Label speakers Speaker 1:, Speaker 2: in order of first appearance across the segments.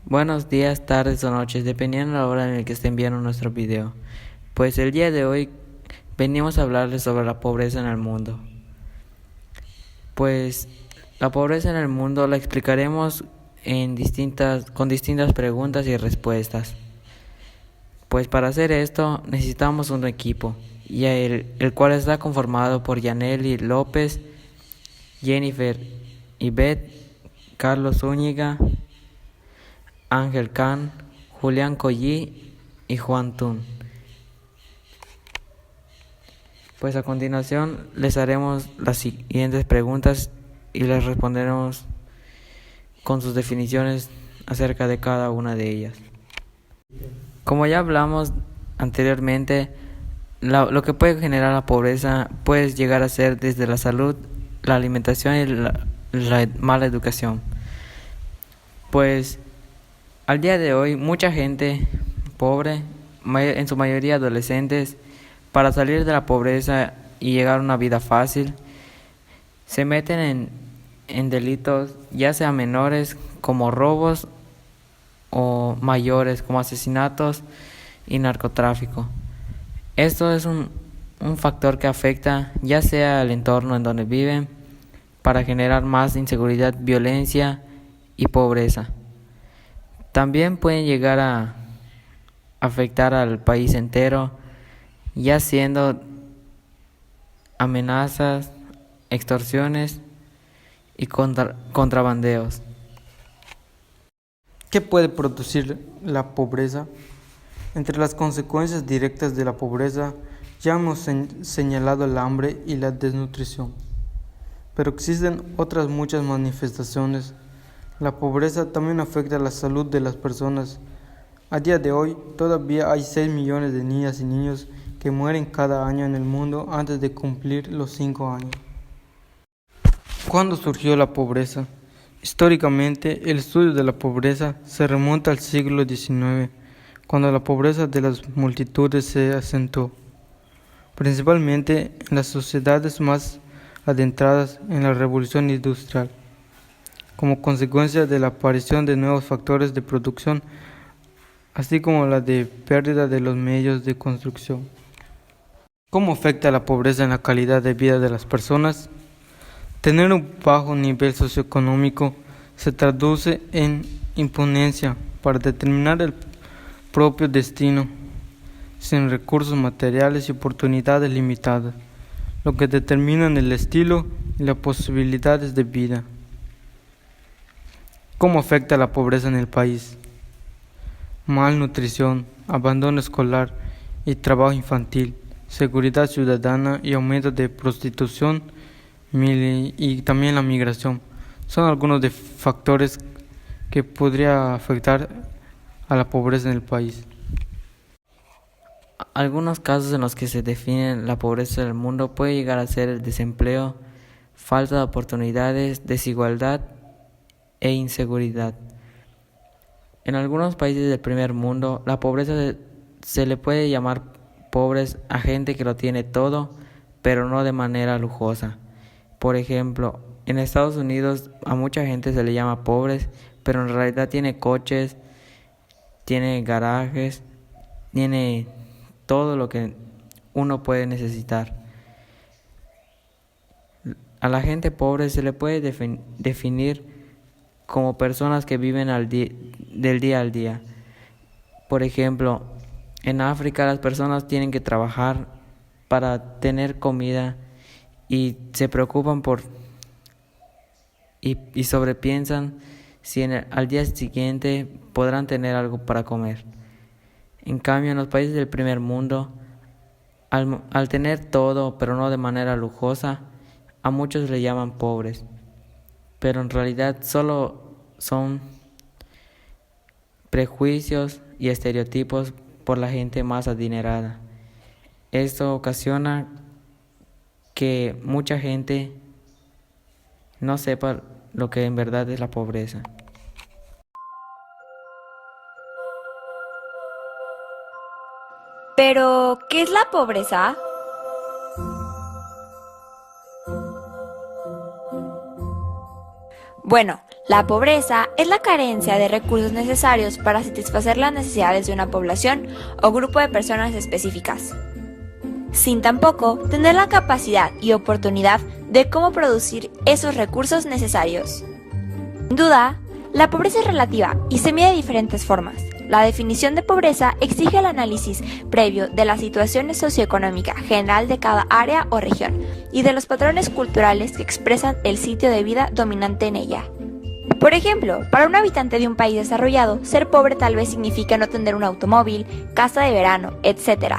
Speaker 1: Buenos días, tardes o noches, dependiendo de la hora en la que estén viendo nuestro video. Pues el día de hoy venimos a hablarles sobre la pobreza en el mundo. Pues la pobreza en el mundo la explicaremos con distintas preguntas y respuestas. Pues para hacer esto necesitamos un equipo, y el cual está conformado por Yaneli López, Jennifer Ivette, Carlos Zúñiga, Ángel Can, Julián Collí y Juan Tun. Pues a continuación les haremos las siguientes preguntas y les responderemos con sus definiciones acerca de cada una de ellas. Como ya hablamos anteriormente, lo que puede generar la pobreza puede llegar a ser desde la salud, la alimentación y la mala educación. Pues al día de hoy mucha gente pobre, en su mayoría adolescentes, para salir de la pobreza y llegar a una vida fácil, se meten en delitos, ya sea menores como robos o mayores como asesinatos y narcotráfico. Esto es un factor que afecta ya sea al entorno en donde viven para generar más inseguridad, violencia y pobreza. También pueden llegar a afectar al país entero, ya siendo amenazas, extorsiones y contrabandeos.
Speaker 2: ¿Qué puede producir la pobreza? Entre las consecuencias directas de la pobreza ya hemos señalado el hambre y la desnutrición, pero existen otras muchas manifestaciones. La pobreza también afecta a la salud de las personas. A día de hoy, todavía hay 6 millones de niñas y niños que mueren cada año en el mundo antes de cumplir los 5 años. ¿Cuándo surgió la pobreza? Históricamente, el estudio de la pobreza se remonta al siglo XIX, cuando la pobreza de las multitudes se acentuó, principalmente en las sociedades más adentradas en la revolución industrial, como consecuencia de la aparición de nuevos factores de producción, así como la de pérdida de los medios de construcción. ¿Cómo afecta la pobreza en la calidad de vida de las personas? Tener un bajo nivel socioeconómico se traduce en impotencia para determinar el propio destino, sin recursos materiales y oportunidades limitadas, lo que determinan el estilo y las posibilidades de vida. ¿Cómo afecta la pobreza en el país? Malnutrición, abandono escolar y trabajo infantil, seguridad ciudadana y aumento de prostitución y también la migración son algunos de factores que podría afectar a la pobreza en el país.
Speaker 1: Algunos casos en los que se define la pobreza del mundo puede llegar a ser el desempleo, falta de oportunidades, desigualdad e inseguridad. En algunos países del primer mundo, la pobreza se le puede llamar pobres a gente que lo tiene todo, pero no de manera lujosa. Por ejemplo, en Estados Unidos a mucha gente se le llama pobres, pero en realidad tiene coches, tiene garajes, tiene todo lo que uno puede necesitar. A la gente pobre se le puede definir como personas que viven del día al día. Por ejemplo, en África las personas tienen que trabajar para tener comida y se preocupan y sobrepiensan si al día siguiente podrán tener algo para comer. En cambio, en los países del primer mundo, al tener todo, pero no de manera lujosa, a muchos le llaman pobres, pero en realidad solo son prejuicios y estereotipos por la gente más adinerada. Esto ocasiona que mucha gente no sepa lo que en verdad es la pobreza.
Speaker 3: Pero, ¿qué es la pobreza? Bueno, la pobreza es la carencia de recursos necesarios para satisfacer las necesidades de una población o grupo de personas específicas, sin tampoco tener la capacidad y oportunidad de cómo producir esos recursos necesarios. Sin duda, la pobreza es relativa y se mide de diferentes formas. La definición de pobreza exige el análisis previo de la situación socioeconómica general de cada área o región y de los patrones culturales que expresan el sitio de vida dominante en ella. Por ejemplo, para un habitante de un país desarrollado, ser pobre tal vez significa no tener un automóvil, casa de verano, etc.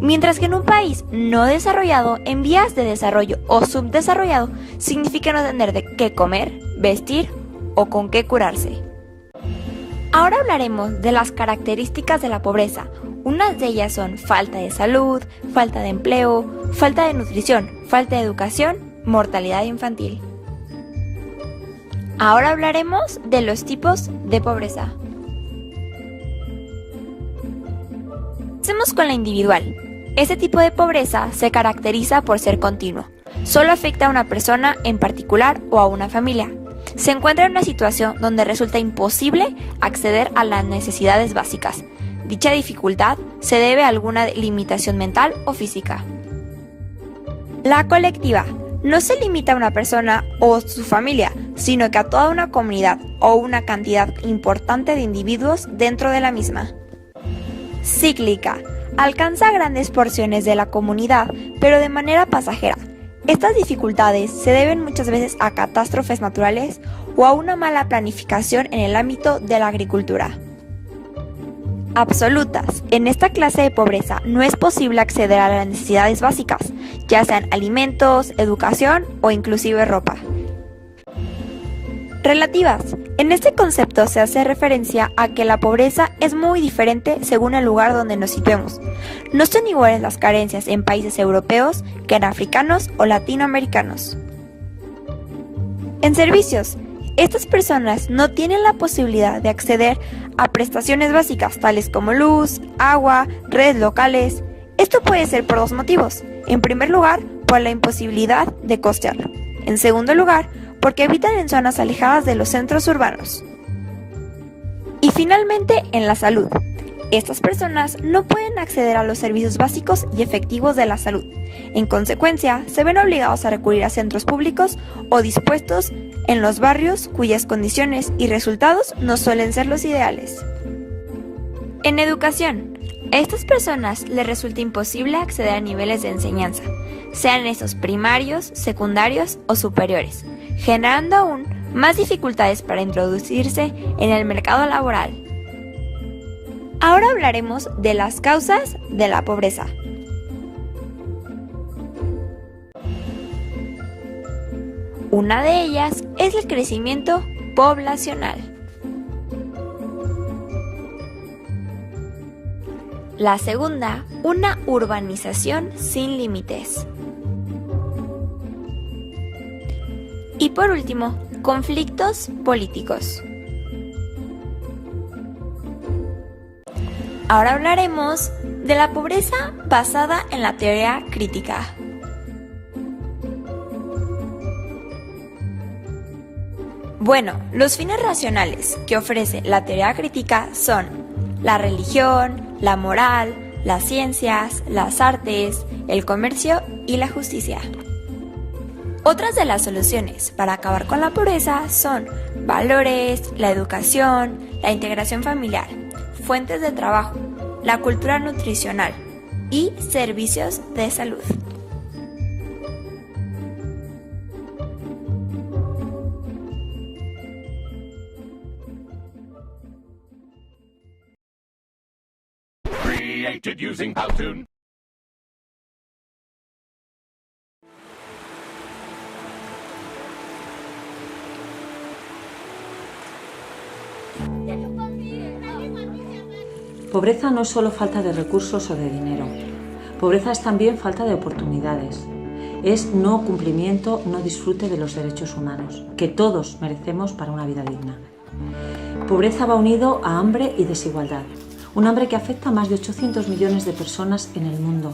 Speaker 3: Mientras que en un país no desarrollado, en vías de desarrollo o subdesarrollado, significa no tener de qué comer, vestir o con qué curarse. Ahora hablaremos de las características de la pobreza. Unas de ellas son falta de salud, falta de empleo, falta de nutrición, falta de educación, mortalidad infantil. Ahora hablaremos de los tipos de pobreza. Empecemos con la individual. Este tipo de pobreza se caracteriza por ser continuo. Solo afecta a una persona en particular o a una familia. Se encuentra en una situación donde resulta imposible acceder a las necesidades básicas. Dicha dificultad se debe a alguna limitación mental o física. La colectiva no se limita a una persona o su familia, sino que a toda una comunidad o una cantidad importante de individuos dentro de la misma. Cíclica. Alcanza grandes porciones de la comunidad, pero de manera pasajera. Estas dificultades se deben muchas veces a catástrofes naturales o a una mala planificación en el ámbito de la agricultura. Absolutas. En esta clase de pobreza no es posible acceder a las necesidades básicas, ya sean alimentos, educación o inclusive ropa. Relativas. En este concepto se hace referencia a que la pobreza es muy diferente según el lugar donde nos situemos. No son iguales las carencias en países europeos que en africanos o latinoamericanos. En servicios. Estas personas no tienen la posibilidad de acceder a prestaciones básicas tales como luz, agua, redes locales. Esto puede ser por dos motivos. En primer lugar, por la imposibilidad de costearlo. En segundo lugar, porque habitan en zonas alejadas de los centros urbanos. Y finalmente, en la salud. Estas personas no pueden acceder a los servicios básicos y efectivos de la salud. En consecuencia, se ven obligados a recurrir a centros públicos o dispuestos en los barrios cuyas condiciones y resultados no suelen ser los ideales. En educación, a estas personas les resulta imposible acceder a niveles de enseñanza, sean estos primarios, secundarios o superiores, generando aún más dificultades para introducirse en el mercado laboral. Ahora hablaremos de las causas de la pobreza. Una de ellas es el crecimiento poblacional. La segunda, una urbanización sin límites. Y por último, conflictos políticos. Ahora hablaremos de la pobreza basada en la teoría crítica. Bueno, los fines racionales que ofrece la teoría crítica son la religión, la moral, las ciencias, las artes, el comercio y la justicia. Otras de las soluciones para acabar con la pobreza son valores, la educación, la integración familiar, fuentes de trabajo, la cultura nutricional y servicios de salud.
Speaker 4: Created using Powtoon.
Speaker 5: Pobreza no es solo falta de recursos o de dinero. Pobreza es también falta de oportunidades. Es no cumplimiento, no disfrute de los derechos humanos, que todos merecemos para una vida digna. Pobreza va unido a hambre y desigualdad. Un hambre que afecta a más de 800 millones de personas en el mundo.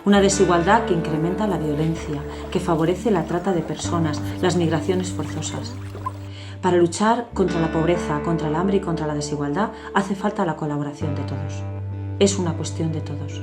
Speaker 5: Una desigualdad que incrementa la violencia, que favorece la trata de personas, las migraciones forzosas. Para luchar contra la pobreza, contra el hambre y contra la desigualdad hace falta la colaboración de todos. Es una cuestión de todos.